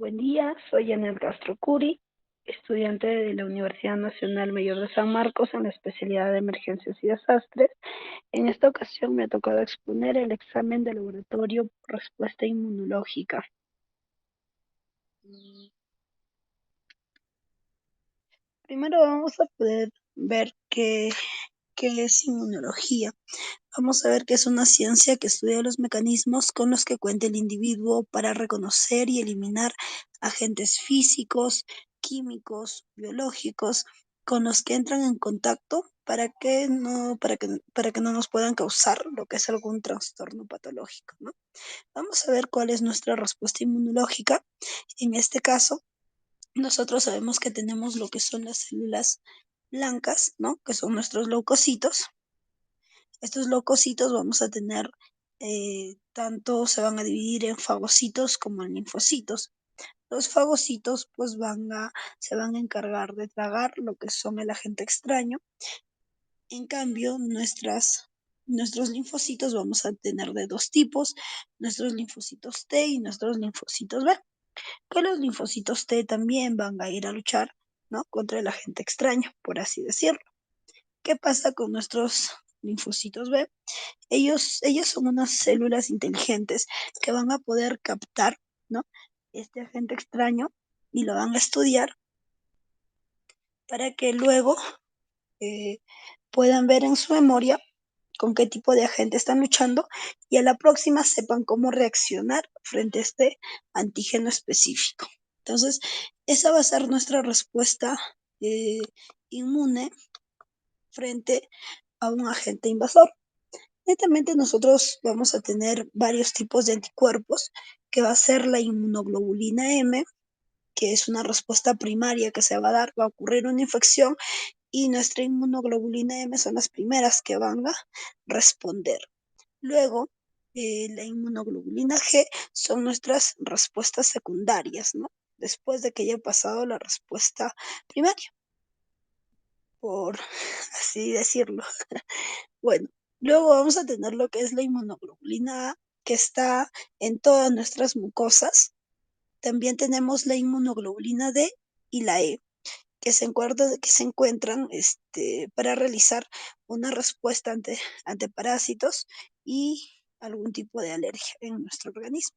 Buen día, soy Janet Castro Curi, estudiante de la Universidad Nacional Mayor de San Marcos en la especialidad de Emergencias y Desastres. En esta ocasión me ha tocado exponer el examen de laboratorio por respuesta inmunológica. Primero vamos a poder ver qué es inmunología. Vamos a ver que es una ciencia que estudia los mecanismos con los que cuenta el individuo para reconocer y eliminar agentes físicos, químicos, biológicos, con los que entran en contacto para que no nos puedan causar lo que es algún trastorno patológico, ¿no? Vamos a ver cuál es nuestra respuesta inmunológica. En este caso, nosotros sabemos que tenemos lo que son las células blancas, ¿no? Que son nuestros leucocitos. Estos leucocitos vamos a tener, tanto se van a dividir en fagocitos como en linfocitos. Los fagocitos pues se van a encargar de tragar lo que son el agente extraño. En cambio, nuestros linfocitos vamos a tener de dos tipos, nuestros linfocitos T y nuestros linfocitos B. Que los linfocitos T también van a ir a luchar, ¿no?, contra el agente extraño, por así decirlo. ¿Qué pasa con nuestros linfocitos B? Ellos son unas células inteligentes que van a poder captar, ¿no?, este agente extraño y lo van a estudiar para que luego eh, puedan ver en su memoria con qué tipo de agente están luchando y a la próxima sepan cómo reaccionar frente a este antígeno específico. Entonces, esa va a ser nuestra respuesta inmune frente a un agente invasor. Netamente nosotros vamos a tener varios tipos de anticuerpos, que va a ser la inmunoglobulina M, que es una respuesta primaria que se va a dar, va a ocurrir una infección y nuestra inmunoglobulina M son las primeras que van a responder. Luego, la inmunoglobulina G son nuestras respuestas secundarias, ¿no?, después de que haya pasado la respuesta primaria, por así decirlo. Bueno, luego vamos a tener lo que es la inmunoglobulina A, que está en todas nuestras mucosas. También tenemos la inmunoglobulina D y la E, que se encuentran para realizar una respuesta ante parásitos y algún tipo de alergia en nuestro organismo.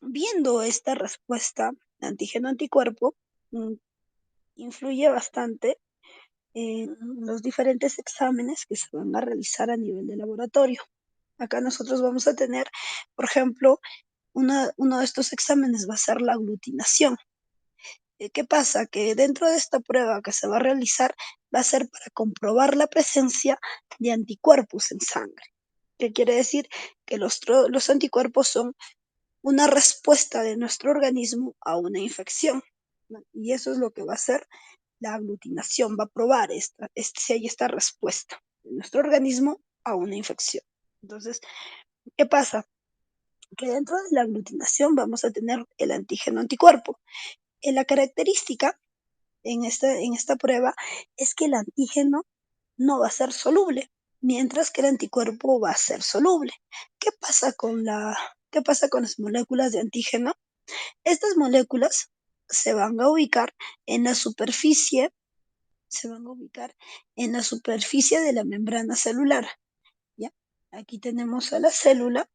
Viendo esta respuesta antígeno-anticuerpo, influye bastante en los diferentes exámenes que se van a realizar a nivel de laboratorio. Acá nosotros vamos a tener, por ejemplo, uno de estos exámenes va a ser la aglutinación. ¿Qué pasa? Que dentro de esta prueba que se va a realizar va a ser para comprobar la presencia de anticuerpos en sangre. ¿Qué quiere decir? Que los anticuerpos son una respuesta de nuestro organismo a una infección, ¿no? Y eso es lo que va a hacer la aglutinación, va a probar si hay esta respuesta de nuestro organismo a una infección. Entonces, ¿qué pasa? Que dentro de la aglutinación vamos a tener el antígeno anticuerpo. La característica en esta prueba es que el antígeno no va a ser soluble, mientras que el anticuerpo va a ser soluble. ¿Qué pasa con las moléculas de antígeno? Estas moléculas se van a ubicar en la superficie, de la membrana celular, ¿ya? Aquí tenemos a la célula,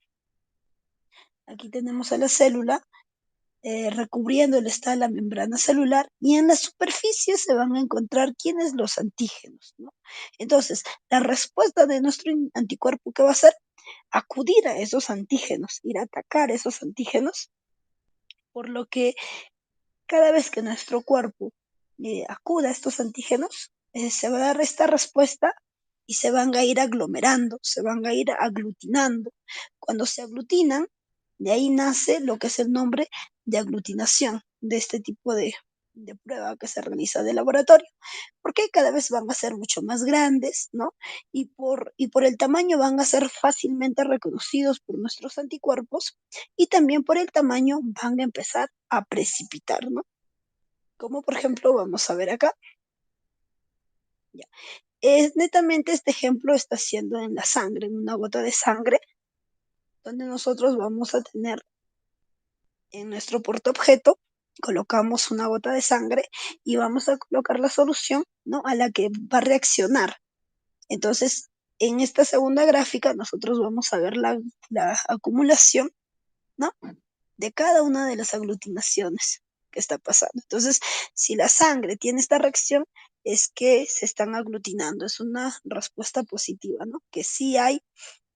recubriéndole está la membrana celular y en la superficie se van a encontrar quiénes los antígenos, ¿no? Entonces, la respuesta de nuestro anticuerpo, ¿qué va a ser? Acudir a esos antígenos, ir a atacar esos antígenos, por lo que cada vez que nuestro cuerpo acuda a estos antígenos, se va a dar esta respuesta y se van a ir aglomerando, se van a ir aglutinando. Cuando se aglutinan, de ahí nace lo que es el nombre de aglutinación de este tipo de prueba que se realiza de laboratorio, porque cada vez van a ser mucho más grandes, ¿no? Y por el tamaño van a ser fácilmente reconocidos por nuestros anticuerpos y también por el tamaño van a empezar a precipitar, ¿no? Como por ejemplo vamos a ver acá. Ya. Netamente este ejemplo está siendo en la sangre, en una gota de sangre, donde nosotros vamos a tener En nuestro portaobjeto colocamos una gota de sangre y vamos a colocar la solución, ¿no?, a la que va a reaccionar. Entonces, en esta segunda gráfica nosotros vamos a ver la acumulación, ¿no?, de cada una de las aglutinaciones que está pasando. Entonces, si la sangre tiene esta reacción, es que se están aglutinando. Es una respuesta positiva, ¿no?, que sí hay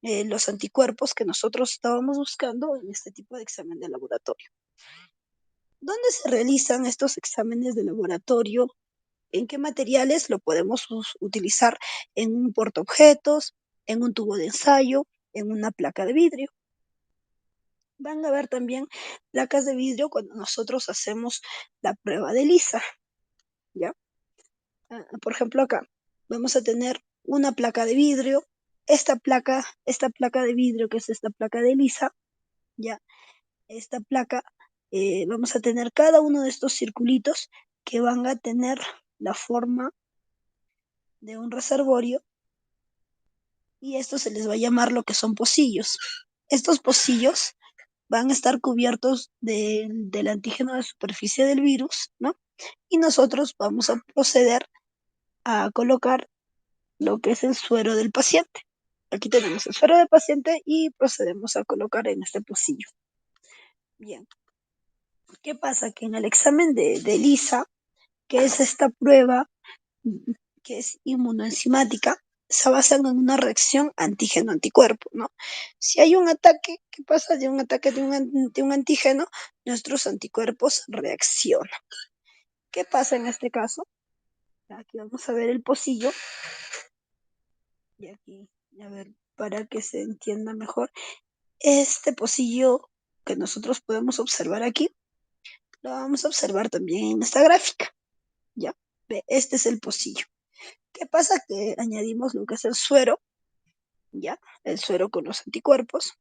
los anticuerpos que nosotros estábamos buscando en este tipo de examen de laboratorio. ¿Dónde se realizan estos exámenes de laboratorio? ¿En qué materiales lo podemos utilizar? En un portaobjetos, en un tubo de ensayo, en una placa de vidrio. Van a ver también placas de vidrio cuando nosotros hacemos la prueba de ELISA, ¿ya? Por ejemplo, acá vamos a tener una placa de vidrio. Esta placa de vidrio, que es esta placa de ELISA, ¿ya? Esta placa, vamos a tener cada uno de estos circulitos que van a tener la forma de un reservorio, y esto se les va a llamar lo que son pocillos. Estos pocillos van a estar cubiertos del antígeno de superficie del virus, ¿no? Y nosotros vamos a proceder a colocar lo que es el suero del paciente. Aquí tenemos el suero del paciente y procedemos a colocar en este pocillo. Bien. ¿Qué pasa? Que en el examen de ELISA, que es esta prueba que es inmunoenzimática, se basa en una reacción antígeno-anticuerpo, ¿no? Si hay un ataque, ¿qué pasa? De un ataque de un antígeno, nuestros anticuerpos reaccionan. ¿Qué pasa en este caso? Aquí vamos a ver el pocillo. Y aquí, a ver, para que se entienda mejor, este pocillo que nosotros podemos observar aquí, lo vamos a observar también en esta gráfica, ¿ya? Este es el pocillo. ¿Qué pasa? Que añadimos lo que es el suero, ¿ya? El suero con los anticuerpos.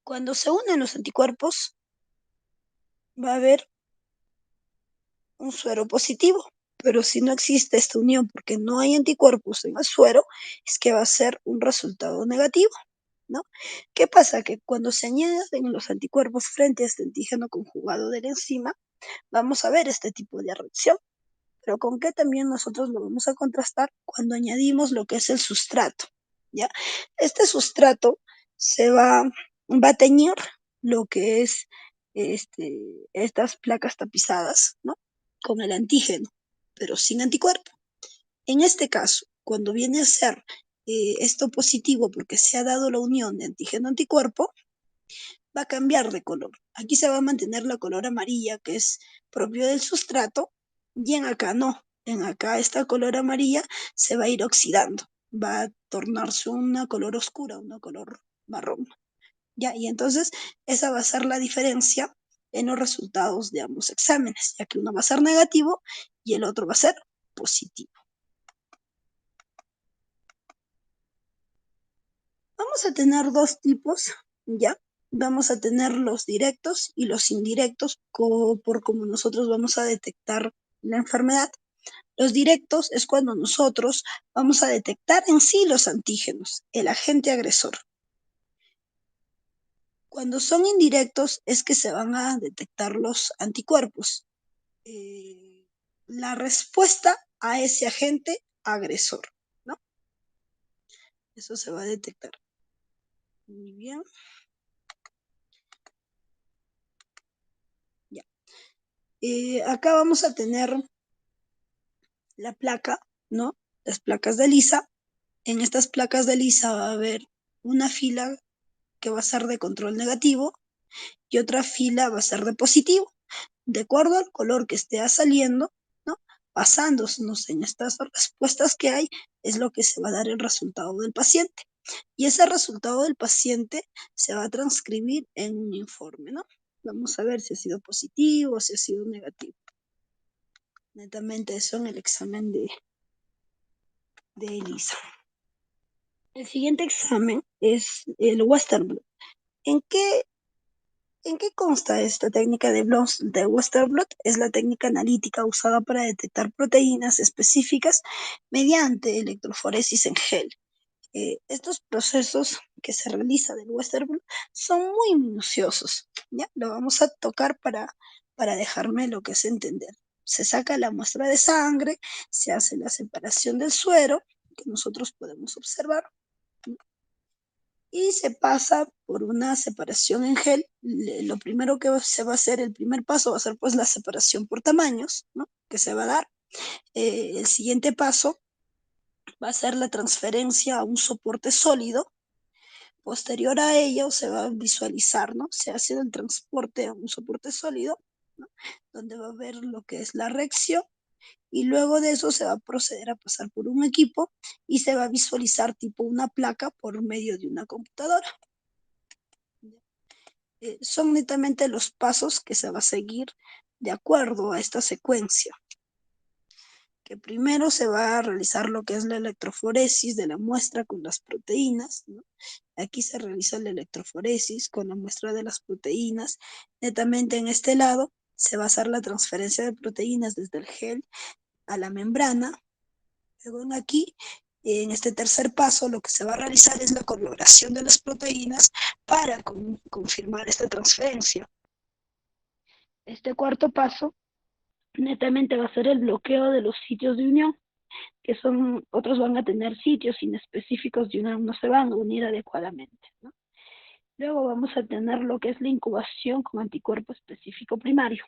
Cuando se unen los anticuerpos, va a haber un suero positivo. Pero si no existe esta unión porque no hay anticuerpos en el suero, es que va a ser un resultado negativo, ¿no? ¿Qué pasa? Que cuando se añaden los anticuerpos frente a este antígeno conjugado de la enzima, vamos a ver este tipo de reacción. Pero ¿con qué también nosotros lo vamos a contrastar? Cuando añadimos lo que es el sustrato, ¿ya? Este sustrato va a teñir lo que es estas placas tapizadas, ¿no?, con el antígeno, pero sin anticuerpo. En este caso, cuando viene a ser esto positivo porque se ha dado la unión de antígeno-anticuerpo, va a cambiar de color. Aquí se va a mantener la color amarilla, que es propio del sustrato, y en acá no. En acá esta color amarilla se va a ir oxidando, va a tornarse una color oscura, una color marrón. ¿Ya? Y entonces esa va a ser la diferencia en los resultados de ambos exámenes, ya que uno va a ser negativo y el otro va a ser positivo. Vamos a tener dos tipos, ¿ya? Vamos a tener los directos y los indirectos por cómo nosotros vamos a detectar la enfermedad. Los directos es cuando nosotros vamos a detectar en sí los antígenos, el agente agresor. Cuando son indirectos es que se van a detectar los anticuerpos, la respuesta a ese agente agresor, ¿no? Eso se va a detectar. Muy bien. Ya. Acá vamos a tener la placa, ¿no? Las placas de ELISA. En estas placas de ELISA va a haber una fila que va a ser de control negativo y otra fila va a ser de positivo. De acuerdo al color que esté saliendo, ¿no?, basándonos en estas respuestas que hay, es lo que se va a dar el resultado del paciente. Y ese resultado del paciente se va a transcribir en un informe, ¿no? Vamos a ver si ha sido positivo o si ha sido negativo. Netamente eso en el examen de ELISA. El siguiente examen es el Western blot. ¿En qué consta esta técnica de Western blot? Es la técnica analítica usada para detectar proteínas específicas mediante electroforesis en gel. Estos procesos que se realiza del Western blot son muy minuciosos, ¿ya? Lo vamos a tocar para dejarme lo que es entender. Se saca la muestra de sangre, se hace la separación del suero, que nosotros podemos observar, ¿no? Y se pasa por una separación en gel. Lo primero que se va a hacer, el primer paso va a ser pues la separación por tamaños, ¿no? Que se va a dar. El siguiente paso va a ser la transferencia a un soporte sólido. Posterior a ello se va a visualizar, ¿no? Se hace el transporte a un soporte sólido, ¿no? Donde va a ver lo que es la reacción, y luego de eso se va a proceder a pasar por un equipo y se va a visualizar tipo una placa por medio de una computadora. Son netamente los pasos que se va a seguir de acuerdo a esta secuencia. Que primero se va a realizar lo que es la electroforesis de la muestra con las proteínas, ¿no? Aquí se realiza la electroforesis con la muestra de las proteínas. Netamente en este lado se va a hacer la transferencia de proteínas desde el gel a la membrana. Luego aquí, en este tercer paso, lo que se va a realizar es la coloración de las proteínas para confirmar esta transferencia. Este cuarto paso netamente va a ser el bloqueo de los sitios de unión, que son, otros van a tener sitios inespecíficos de unión, no se van a unir adecuadamente, ¿no? Luego vamos a tener lo que es la incubación con anticuerpo específico primario.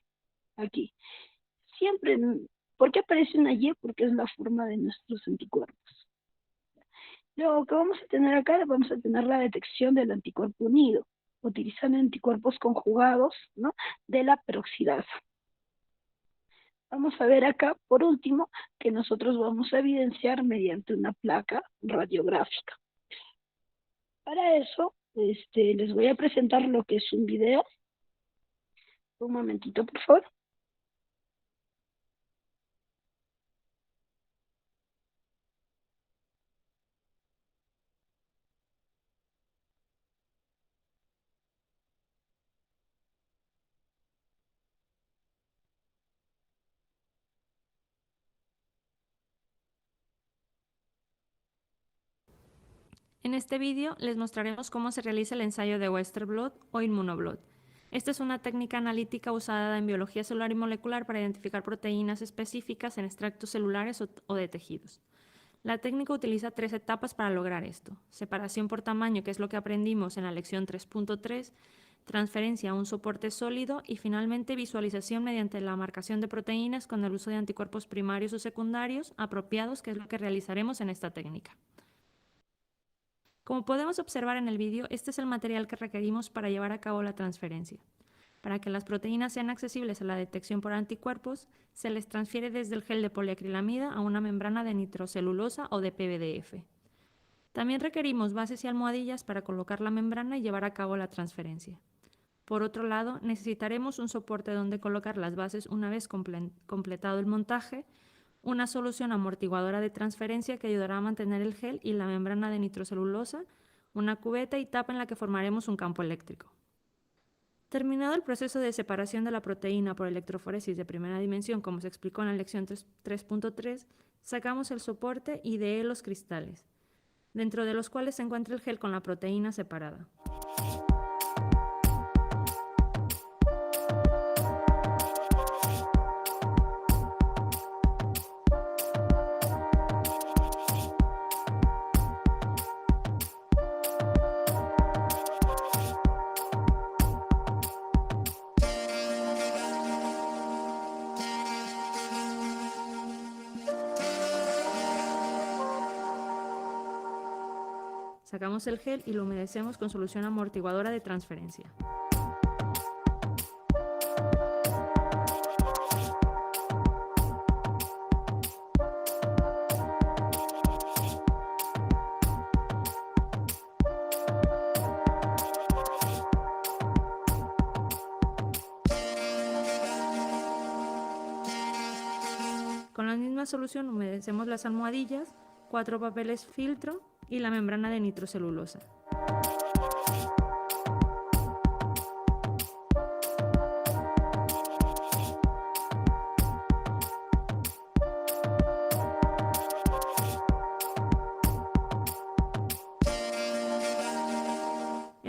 Aquí. Siempre, ¿por qué aparece una Y? Porque es la forma de nuestros anticuerpos. Luego, ¿qué vamos a tener acá? Vamos a tener la detección del anticuerpo unido, utilizando anticuerpos conjugados, ¿no? De la peroxidasa. Vamos a ver acá, por último, que nosotros vamos a evidenciar mediante una placa radiográfica. Para eso, les voy a presentar lo que es un video. Un momentito, por favor. En este vídeo les mostraremos cómo se realiza el ensayo de Western blot o inmunoblot. Esta es una técnica analítica usada en biología celular y molecular para identificar proteínas específicas en extractos celulares o de tejidos. La técnica utiliza 3 etapas para lograr esto: separación por tamaño, que es lo que aprendimos en la lección 3.3, transferencia a un soporte sólido y finalmente visualización mediante la marcación de proteínas con el uso de anticuerpos primarios o secundarios apropiados, que es lo que realizaremos en esta técnica. Como podemos observar en el vídeo, este es el material que requerimos para llevar a cabo la transferencia. Para que las proteínas sean accesibles a la detección por anticuerpos, se les transfiere desde el gel de poliacrilamida a una membrana de nitrocelulosa o de PVDF. También requerimos bases y almohadillas para colocar la membrana y llevar a cabo la transferencia. Por otro lado, necesitaremos un soporte donde colocar las bases una vez completado el montaje, una solución amortiguadora de transferencia que ayudará a mantener el gel y la membrana de nitrocelulosa, una cubeta y tapa en la que formaremos un campo eléctrico. Terminado el proceso de separación de la proteína por electroforesis de primera dimensión, como se explicó en la lección 3.3, sacamos el soporte y de él los cristales, dentro de los cuales se encuentra el gel con la proteína separada. Sacamos el gel y lo humedecemos con solución amortiguadora de transferencia. Con la misma solución humedecemos las almohadillas, 4 papeles filtro y la membrana de nitrocelulosa.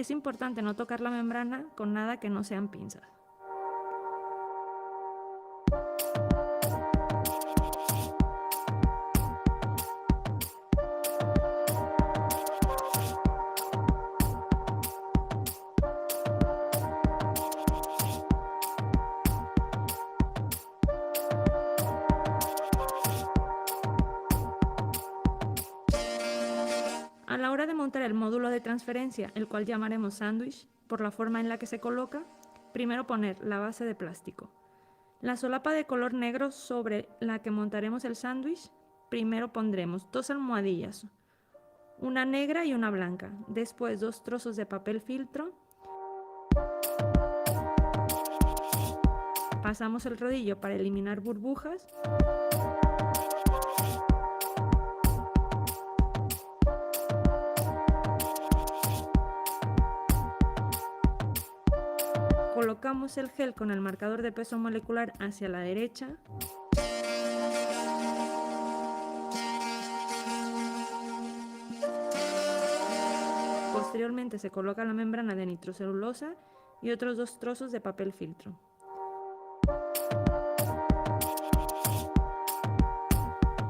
Es importante no tocar la membrana con nada que no sean pinzas. A la hora de montar el módulo de transferencia, el cual llamaremos sándwich, por la forma en la que se coloca, primero poner la base de plástico. La solapa de color negro sobre la que montaremos el sándwich, primero pondremos 2 almohadillas, una negra y una blanca, después 2 trozos de papel filtro, pasamos el rodillo para eliminar burbujas, colocamos el gel con el marcador de peso molecular hacia la derecha. Posteriormente se coloca la membrana de nitrocelulosa y otros 2 trozos de papel filtro.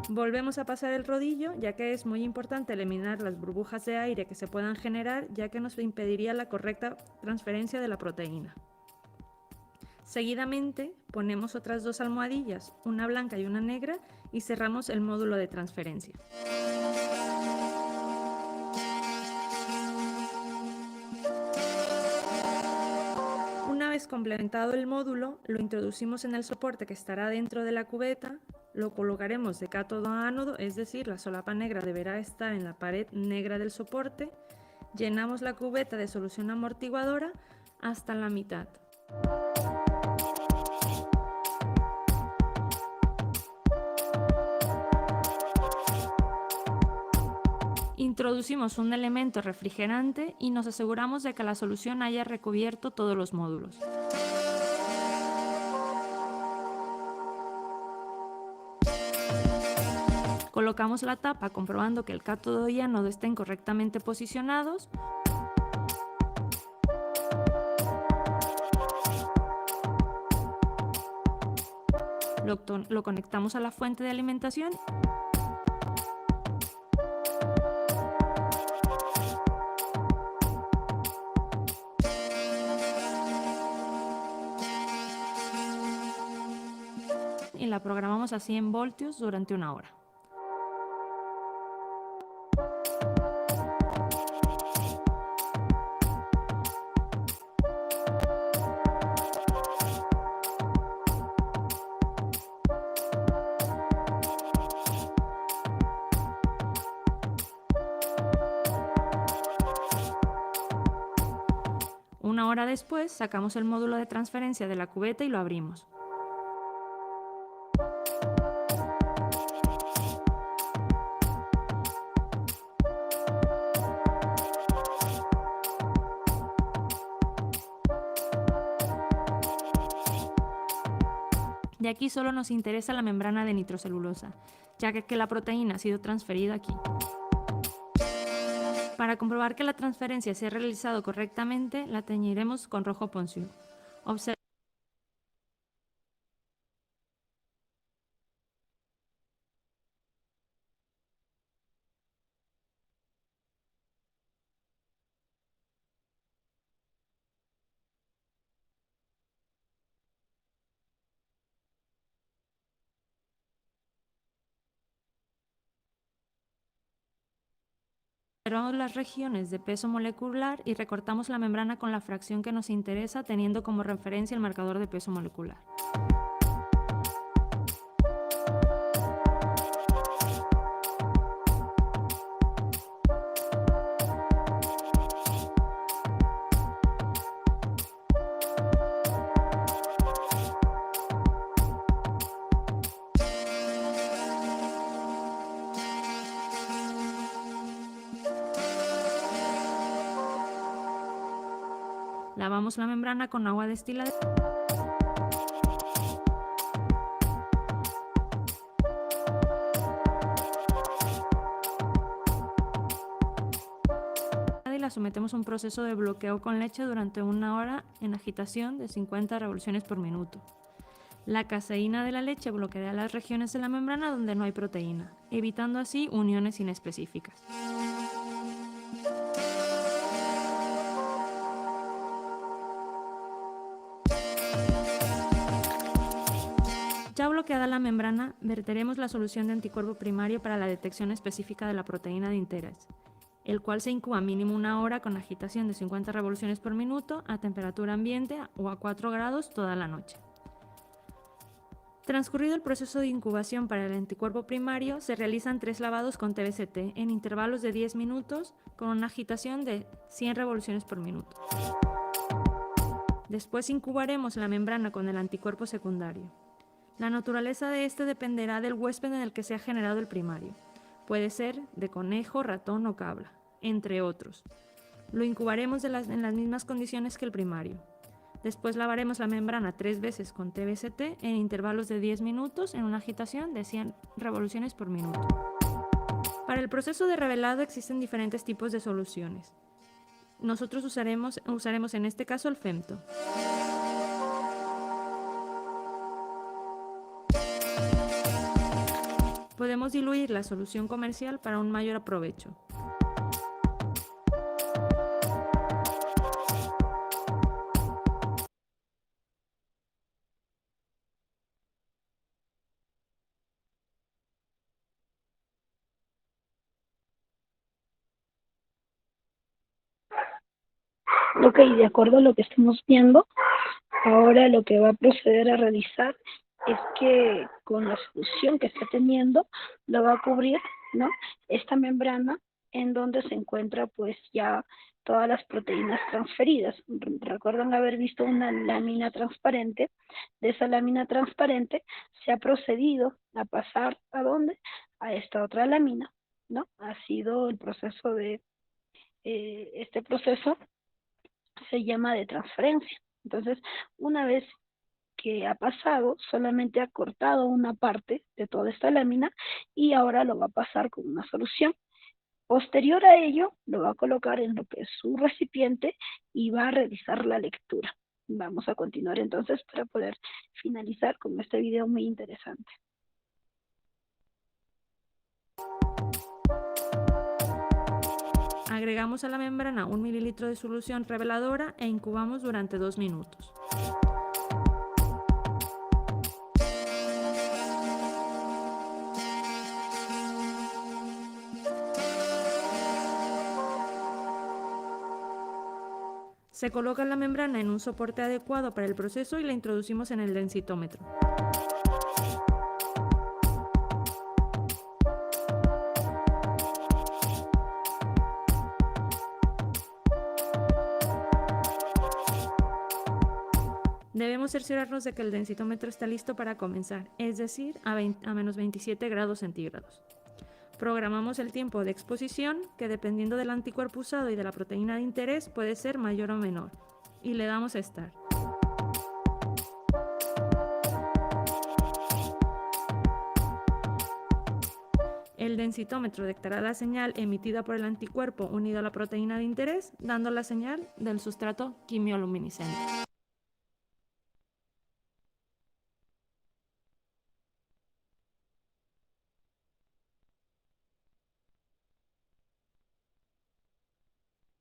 Volvemos a pasar el rodillo, ya que es muy importante eliminar las burbujas de aire que se puedan generar, ya que nos impediría la correcta transferencia de la proteína. Seguidamente ponemos otras 2 almohadillas, una blanca y una negra, y cerramos el módulo de transferencia. Una vez complementado el módulo, lo introducimos en el soporte que estará dentro de la cubeta, lo colocaremos de cátodo a ánodo, es decir, la solapa negra deberá estar en la pared negra del soporte, llenamos la cubeta de solución amortiguadora hasta la mitad. Introducimos un elemento refrigerante y nos aseguramos de que la solución haya recubierto todos los módulos. Colocamos la tapa comprobando que el cátodo y ánodo estén correctamente posicionados. Lo conectamos a la fuente de alimentación. Y la programamos a 100 voltios durante 1 hora. Una hora después sacamos el módulo de transferencia de la cubeta y lo abrimos. De aquí solo nos interesa la membrana de nitrocelulosa, ya que la proteína ha sido transferida aquí. Para comprobar que la transferencia se ha realizado correctamente, la teñiremos con rojo Ponsud. Observamos las regiones de peso molecular y recortamos la membrana con la fracción que nos interesa, teniendo como referencia el marcador de peso molecular. Lavamos la membrana con agua destilada. la sometemos a un proceso de bloqueo con leche durante 1 hora en agitación de 50 revoluciones por minuto. La caseína de la leche bloqueará las regiones de la membrana donde no hay proteína, evitando así uniones inespecíficas. Ya bloqueada la membrana, verteremos la solución de anticuerpo primario para la detección específica de la proteína de interés, el cual se incuba mínimo 1 hora con agitación de 50 revoluciones por minuto a temperatura ambiente o a 4 grados toda la noche. Transcurrido el proceso de incubación para el anticuerpo primario, se realizan 3 lavados con TBCT en intervalos de 10 minutos con una agitación de 100 revoluciones por minuto. Después incubaremos la membrana con el anticuerpo secundario. La naturaleza de este dependerá del huésped en el que se ha generado el primario. Puede ser de conejo, ratón o cabra, entre otros. Lo incubaremos en las mismas condiciones que el primario. Después lavaremos la membrana 3 veces con TBCT en intervalos de 10 minutos en una agitación de 100 revoluciones por minuto. Para el proceso de revelado existen diferentes tipos de soluciones. Nosotros usaremos en este caso el femto. Podemos diluir la solución comercial para un mayor aprovecho. Ok, de acuerdo a lo que estamos viendo, ahora lo que va a proceder a realizar es que con la solución que está teniendo, lo va a cubrir, ¿no? Esta membrana en donde se encuentra pues ya todas las proteínas transferidas. Recuerdan haber visto una lámina transparente. De esa lámina transparente se ha procedido a pasar ¿a dónde? A esta otra lámina, ¿no? Ha sido el proceso de, este proceso se llama de transferencia. Entonces, una vez que ha pasado, solamente ha cortado una parte de toda esta lámina y ahora lo va a pasar con una solución. Posterior a ello, lo va a colocar en lo que es su recipiente y va a realizar la lectura. Vamos a continuar entonces para poder finalizar con este video muy interesante. Agregamos a la membrana 1 mililitro de solución reveladora e incubamos durante 2 minutos. Se coloca la membrana en un soporte adecuado para el proceso y la introducimos en el densitómetro. Debemos cerciorarnos de que el densitómetro está listo para comenzar, es decir, a menos 27 grados centígrados. Programamos el tiempo de exposición, que dependiendo del anticuerpo usado y de la proteína de interés puede ser mayor o menor, y le damos a Start. El densitómetro detectará la señal emitida por el anticuerpo unido a la proteína de interés, dando la señal del sustrato quimioluminiscente.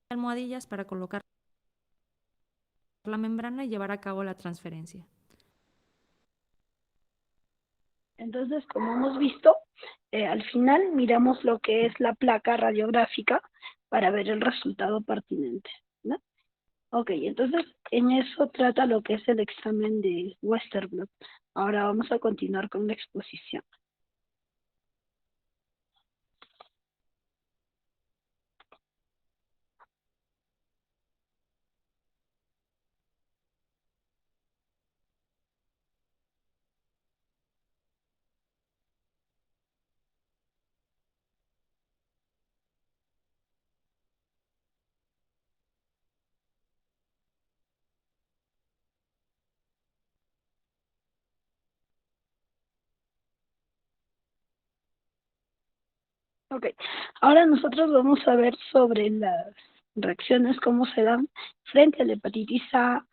Almohadillas para colocar la membrana y llevar a cabo la transferencia. Entonces, como hemos visto, al final miramos lo que es la placa radiográfica para ver el resultado pertinente, ¿no? Ok, entonces en eso trata lo que es el examen de Westerblot. Ahora vamos a continuar con la exposición. Ok, ahora nosotros vamos a ver sobre las Reacciones cómo se dan frente a la hepatitis A,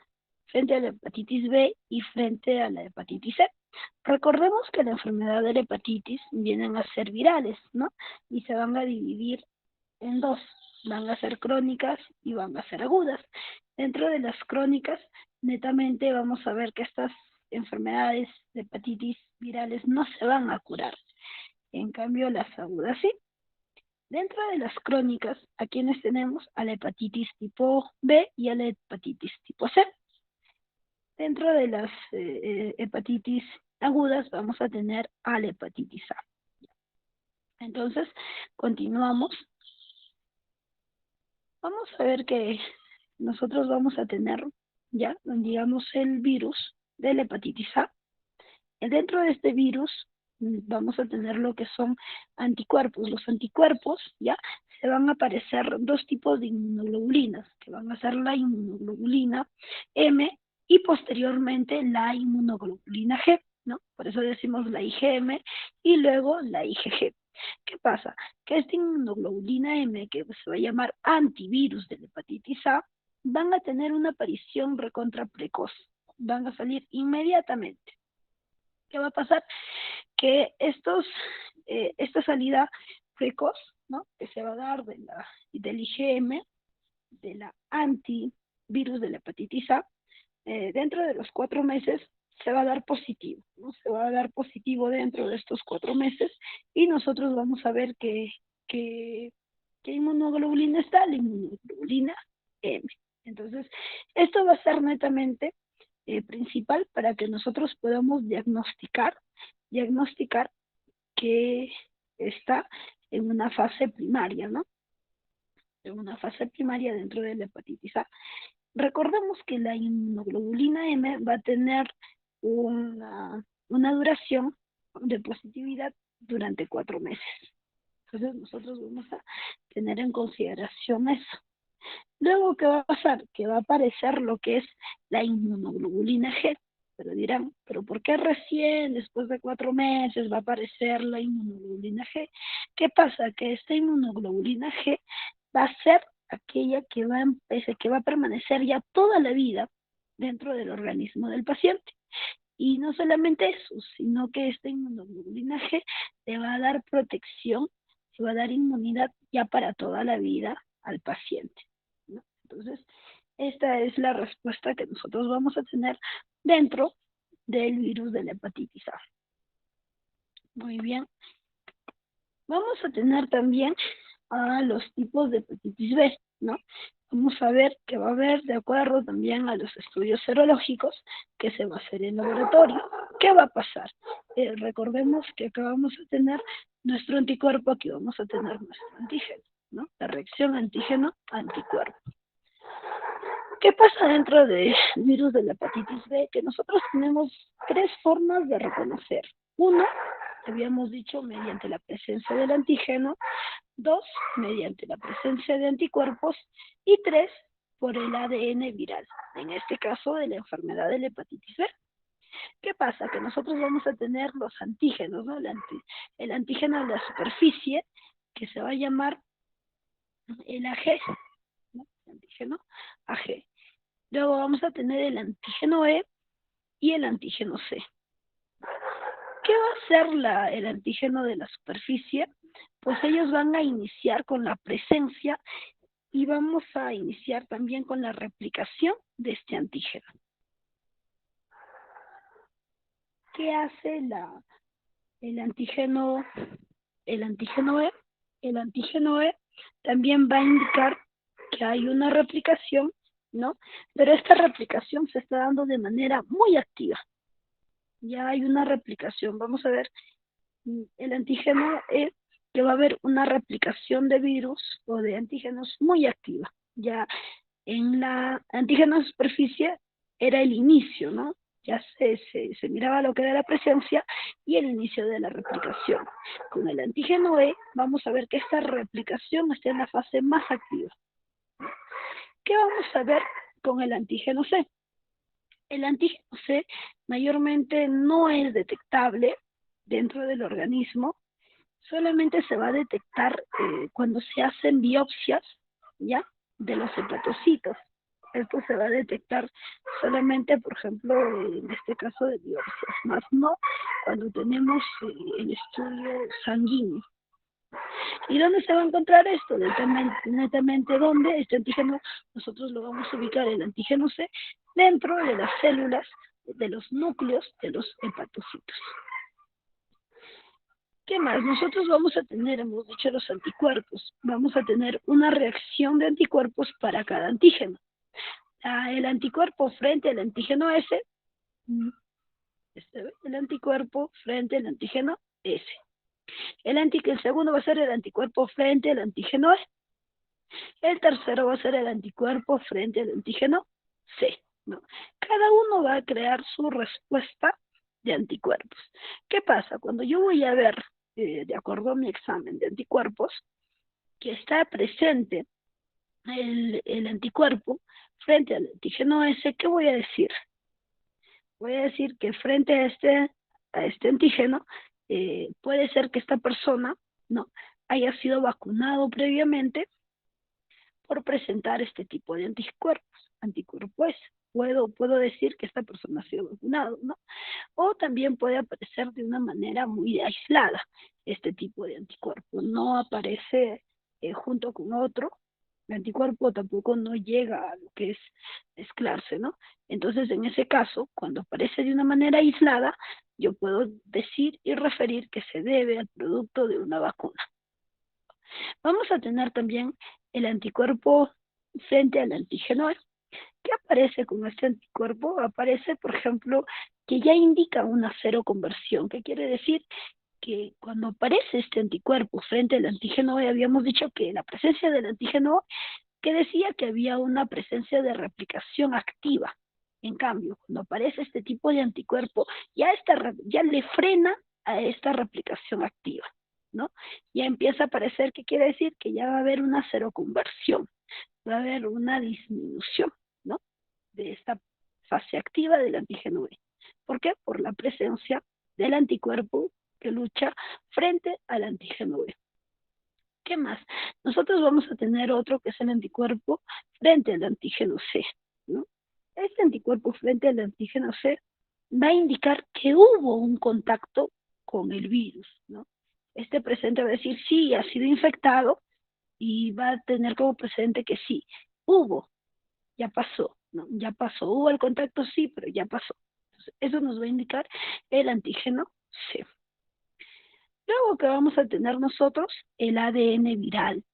frente a la hepatitis B y frente a la hepatitis C. Recordemos que la enfermedad de la hepatitis vienen a ser virales, ¿no? Y se van a dividir en dos, van a ser crónicas y van a ser agudas. Dentro de las crónicas, netamente vamos a ver que estas enfermedades de hepatitis virales no se van a curar. En cambio, las agudas sí. Dentro de las crónicas, ¿a quienes tenemos? A la hepatitis tipo B y a la hepatitis tipo C. Dentro de las hepatitis agudas vamos a tener a la hepatitis A. Entonces, continuamos. Vamos a ver que nosotros vamos a tener, ya, digamos, el virus de la hepatitis A. Dentro de este virus vamos a tener lo que son anticuerpos. Los anticuerpos, ya, se van a aparecer dos tipos de inmunoglobulinas, que van a ser la inmunoglobulina M y posteriormente la inmunoglobulina G, ¿no? Por eso decimos la IgM y luego la IgG. ¿Qué pasa? Que esta inmunoglobulina M, que se va a llamar antivirus de la hepatitis A, van a tener una aparición recontra precoz. Van a salir inmediatamente. ¿Qué va a pasar? Que esta salida precoz, ¿no? Que se va a dar del IgM, de la antivirus de la hepatitis A, dentro de los 4 meses se va a dar positivo, ¿no? Se va a dar positivo dentro de estos 4 meses y nosotros vamos a ver ¿qué inmunoglobulina está? La inmunoglobulina M. Entonces, esto va a ser netamente principal para que nosotros podamos diagnosticar que está en una fase primaria, ¿no? En una fase primaria dentro de la hepatitis A. Recordemos que la inmunoglobulina M va a tener una duración de positividad durante 4 meses. Entonces nosotros vamos a tener en consideración eso. Luego, ¿qué va a pasar? Que va a aparecer lo que es la inmunoglobulina G. Pero dirán, ¿pero por qué recién, después de 4 meses, va a aparecer la inmunoglobulina G? ¿Qué pasa? Que esta inmunoglobulina G va a ser aquella que va a permanecer ya toda la vida dentro del organismo del paciente. Y no solamente eso, sino que esta inmunoglobulina G le va a dar protección, le va a dar inmunidad ya para toda la vida al paciente, ¿no? Entonces, esta es la respuesta que nosotros vamos a tener dentro del virus de la hepatitis A. Muy bien. Vamos a tener también a los tipos de hepatitis B, ¿no? Vamos a ver que va a haber, de acuerdo también a los estudios serológicos que se va a hacer en laboratorio. ¿Qué va a pasar? Recordemos que acá vamos a tener nuestro anticuerpo, aquí vamos a tener nuestro antígeno, ¿no? La reacción antígeno-anticuerpo. ¿Qué pasa dentro del virus de la hepatitis B? Que nosotros tenemos 3 formas de reconocer. 1, habíamos dicho, mediante la presencia del antígeno. 2, mediante la presencia de anticuerpos. Y 3, por el ADN viral, en este caso de la enfermedad de la hepatitis B. ¿Qué pasa? Que nosotros vamos a tener los antígenos, ¿no? El antígeno de la superficie, que se va a llamar el AG, ¿no? El antígeno AG. Luego vamos a tener el antígeno E y el antígeno C. ¿Qué va a hacer el antígeno de la superficie? Pues ellos van a iniciar con la presencia y vamos a iniciar también con la replicación de este antígeno. ¿Qué hace el antígeno E? El antígeno E también va a indicar que hay una replicación, ¿no? Pero esta replicación se está dando de manera muy activa. Ya hay una replicación. Vamos a ver el antígeno E, que va a haber una replicación de virus o de antígenos muy activa. Ya en la antígeno de superficie era el inicio, ¿no? Ya se miraba lo que era la presencia y el inicio de la replicación. Con el antígeno E vamos a ver que esta replicación está en la fase más activa. ¿Qué vamos a ver con el antígeno C? El antígeno C mayormente no es detectable dentro del organismo, solamente se va a detectar cuando se hacen biopsias, ¿ya? de los hepatocitos. Esto se va a detectar solamente, por ejemplo, en este caso de biopsias, más no cuando tenemos el estudio sanguíneo. ¿Y dónde se va a encontrar esto? Netamente ¿dónde? Este antígeno nosotros lo vamos a ubicar, el antígeno C, dentro de las células, de los núcleos de los hepatocitos. ¿Qué más? Nosotros vamos a tener, hemos dicho, los anticuerpos. Vamos a tener una reacción de anticuerpos para cada antígeno. El anticuerpo frente al antígeno S, el anticuerpo frente al antígeno S. El segundo va a ser el anticuerpo frente al antígeno E. El tercero va a ser el anticuerpo frente al antígeno C, ¿no? Cada uno va a crear su respuesta de anticuerpos. ¿Qué pasa? Cuando yo voy a ver, de acuerdo a mi examen de anticuerpos, que está presente el anticuerpo frente al antígeno S, ¿qué voy a decir? Voy a decir que frente a este antígeno, puede ser que esta persona no haya sido vacunado previamente por presentar este tipo de anticuerpos. Puedo decir que esta persona ha sido vacunada, ¿no? O también puede aparecer de una manera muy aislada este tipo de anticuerpo. No aparece junto con otro. El anticuerpo tampoco no llega a lo que es mezclarse, ¿no? Entonces, en ese caso, cuando aparece de una manera aislada, yo puedo decir y referir que se debe al producto de una vacuna. Vamos a tener también el anticuerpo frente al antígeno. ¿Qué aparece con este anticuerpo? Aparece, por ejemplo, que ya indica una seroconversión. ¿Qué quiere decir? Que cuando aparece este anticuerpo frente al antígeno E, habíamos dicho que la presencia del antígeno que decía que había una presencia de replicación activa. En cambio, cuando aparece este tipo de anticuerpo, ya le frena a esta replicación activa, ¿no? Ya empieza a aparecer, ¿qué quiere decir? Que ya va a haber una seroconversión, va a haber una disminución, ¿no? De esta fase activa del antígeno E. ¿Por qué? Por la presencia del anticuerpo que lucha frente al antígeno E. ¿Qué más? Nosotros vamos a tener otro que es el anticuerpo frente al antígeno C, ¿no? Este anticuerpo frente al antígeno C va a indicar que hubo un contacto con el virus, ¿no? Este presente va a decir, sí, ha sido infectado, y va a tener como presente que sí, ya pasó, ¿no? Ya pasó, hubo el contacto, sí, pero ya pasó. Entonces, eso nos va a indicar el antígeno C. Luego que vamos a tener nosotros el ADN viral.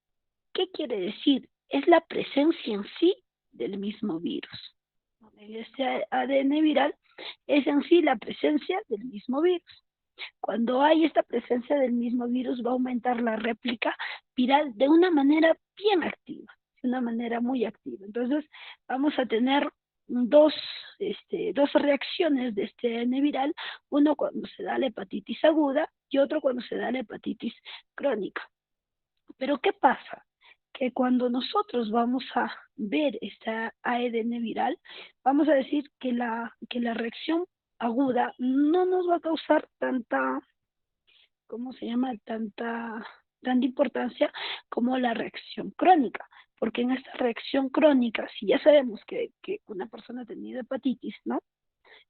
¿Qué quiere decir? Es la presencia en sí del mismo virus. Este ADN viral es en sí la presencia del mismo virus. Cuando hay esta presencia del mismo virus, va a aumentar la réplica viral de una manera bien activa, de una manera muy activa. Entonces, vamos a tener dos reacciones de este ADN viral, uno cuando se da la hepatitis aguda y otro cuando se da la hepatitis crónica. Pero ¿qué pasa? Que cuando nosotros vamos a ver esta ADN viral, vamos a decir que la reacción aguda no nos va a causar tanta, ¿cómo se llama? Tanta importancia como la reacción crónica. Porque en esta reacción crónica, si ya sabemos que una persona ha tenido hepatitis, ¿no?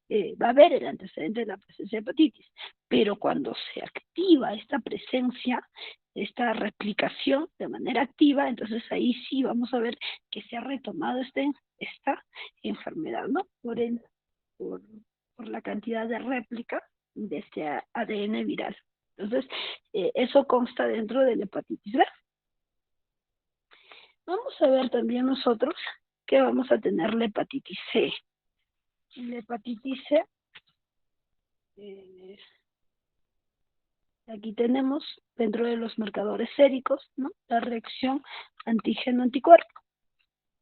Va a haber el antecedente de la presencia de hepatitis, pero cuando se activa esta presencia, esta replicación de manera activa, entonces ahí sí vamos a ver que se ha retomado esta enfermedad, ¿no? Por la cantidad de réplica de este ADN viral. Entonces, eso consta dentro de la hepatitis B. Vamos a ver también nosotros que vamos a tener la hepatitis C. La hepatitis C, aquí tenemos dentro de los marcadores séricos, ¿no? La reacción antígeno-anticuerpo.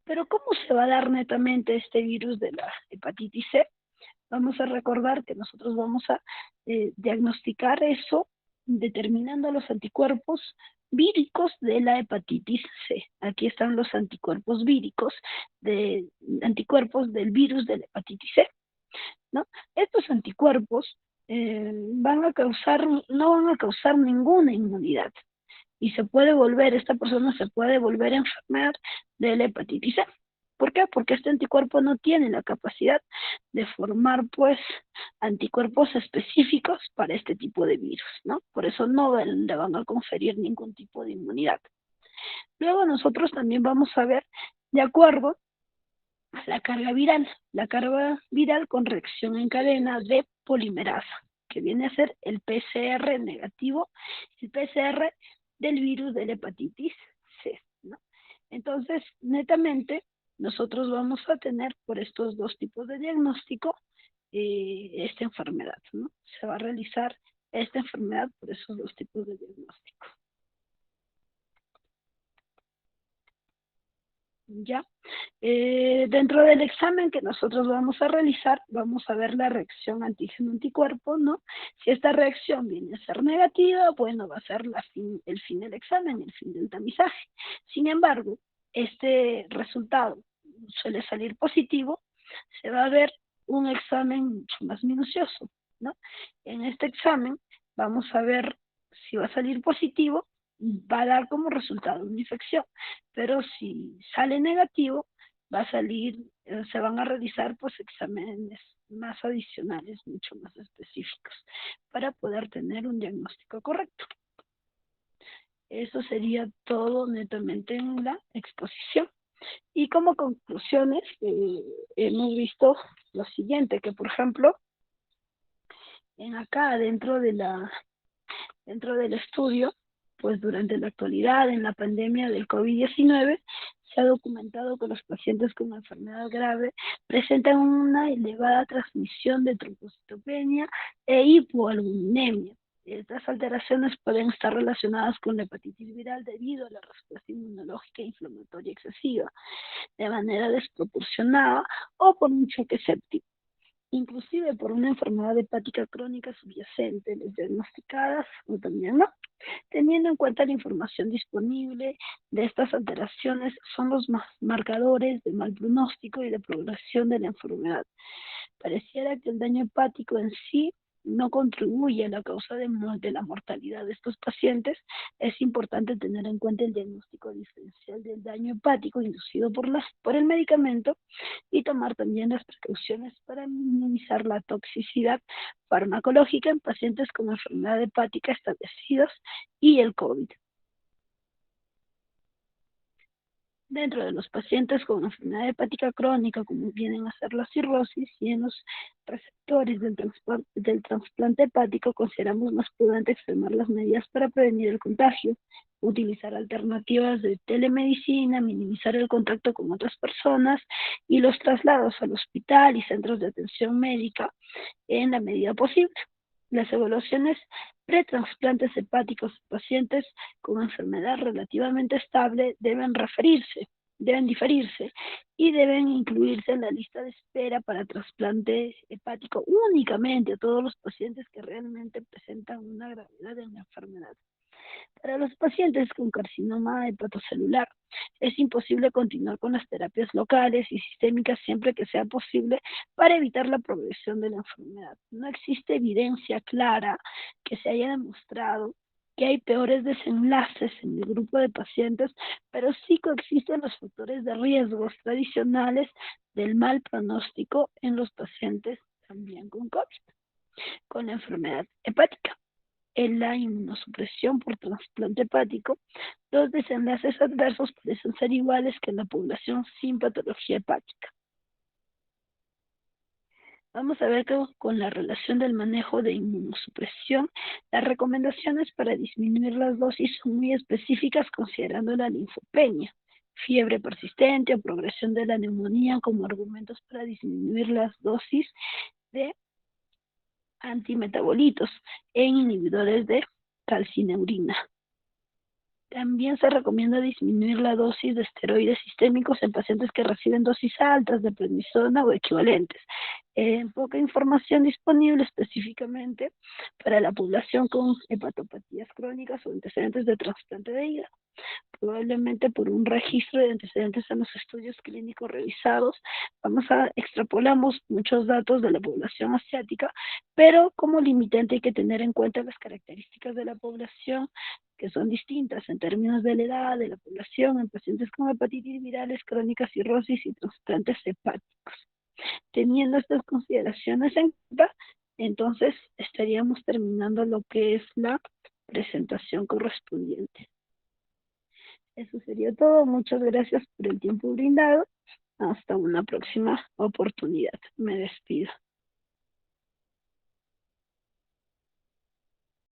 Pero ¿cómo se va a dar netamente este virus de la hepatitis C? Vamos a recordar que nosotros vamos a diagnosticar eso determinando los anticuerpos víricos de la hepatitis C. Aquí están los anticuerpos víricos, anticuerpos del virus de la hepatitis C, ¿no? Estos anticuerpos no van a causar ninguna inmunidad. y esta persona se puede volver a enfermar de la hepatitis C. ¿Por qué? Porque este anticuerpo no tiene la capacidad de formar, pues, anticuerpos específicos para este tipo de virus, ¿no? Por eso no le van a conferir ningún tipo de inmunidad. Luego nosotros también vamos a ver, de acuerdo a la carga viral con reacción en cadena de polimerasa, que viene a ser el PCR negativo, el PCR del virus de la hepatitis C, ¿no? Entonces, netamente, nosotros vamos a tener por estos dos tipos de diagnóstico esta enfermedad, ¿no? Se va a realizar esta enfermedad por esos dos tipos de diagnóstico. ¿Ya? Dentro del examen que nosotros vamos a realizar, vamos a ver la reacción antígeno-anticuerpo, ¿no? Si esta reacción viene a ser negativa, bueno, va a ser el fin del examen, el fin del tamizaje. Sin embargo, este resultado suele salir positivo, se va a ver un examen mucho más minucioso, ¿no? En este examen vamos a ver si va a salir positivo, va a dar como resultado una infección, pero si sale negativo, va a salir, se van a realizar pues exámenes más adicionales, mucho más específicos, para poder tener un diagnóstico correcto. Eso sería todo netamente en la exposición. Y como conclusiones, hemos visto lo siguiente, que por ejemplo, dentro del estudio, pues durante la actualidad, en la pandemia del COVID-19, se ha documentado que los pacientes con enfermedad grave presentan una elevada transmisión de trombocitopenia e hipoalbuminemia. Estas alteraciones pueden estar relacionadas con la hepatitis viral debido a la respuesta inmunológica e inflamatoria excesiva, de manera desproporcionada o por un choque séptico, inclusive por una enfermedad hepática crónica subyacente, les diagnosticadas o también no. Teniendo en cuenta la información disponible de estas alteraciones, son los marcadores de mal pronóstico y de progresión de la enfermedad. Pareciera que el daño hepático en sí no contribuye a la causa de la mortalidad de estos pacientes. Es importante tener en cuenta el diagnóstico diferencial del daño hepático inducido por el medicamento y tomar también las precauciones para minimizar la toxicidad farmacológica en pacientes con enfermedad hepática establecidos y el COVID. Dentro de los pacientes con enfermedad hepática crónica, como vienen a ser la cirrosis, y en los receptores del trasplante hepático, consideramos más prudente extremar las medidas para prevenir el contagio, utilizar alternativas de telemedicina, minimizar el contacto con otras personas y los traslados al hospital y centros de atención médica en la medida posible. Las evaluaciones pretransplantes hepáticos en pacientes con enfermedad relativamente estable deben diferirse y deben incluirse en la lista de espera para trasplante hepático únicamente a todos los pacientes que realmente presentan una gravedad en la enfermedad. Para los pacientes con carcinoma hepatocelular, es imposible continuar con las terapias locales y sistémicas siempre que sea posible para evitar la progresión de la enfermedad. No existe evidencia clara que se haya demostrado que hay peores desenlaces en el grupo de pacientes, pero sí coexisten los factores de riesgos tradicionales del mal pronóstico en los pacientes también con COVID, con la enfermedad hepática. En la inmunosupresión por trasplante hepático, los desenlaces adversos parecen ser iguales que en la población sin patología hepática. Vamos a ver que con la relación del manejo de inmunosupresión, las recomendaciones para disminuir las dosis son muy específicas considerando la linfopenia, fiebre persistente o progresión de la neumonía como argumentos para disminuir las dosis de antimetabolitos en inhibidores de calcineurina. También se recomienda disminuir la dosis de esteroides sistémicos en pacientes que reciben dosis altas de prednisona o equivalentes. poca información disponible específicamente para la población con hepatopatías crónicas o antecedentes de trasplante de hígado. Probablemente por un registro de antecedentes en los estudios clínicos revisados, extrapolamos muchos datos de la población asiática, pero como limitante hay que tener en cuenta las características de la población, que son distintas en términos de la edad de la población en pacientes con hepatitis virales crónicas, cirrosis y trasplantes hepáticos. Teniendo estas consideraciones en cuenta, entonces estaríamos terminando lo que es la presentación correspondiente. Eso sería todo. Muchas gracias por el tiempo brindado. Hasta una próxima oportunidad. Me despido.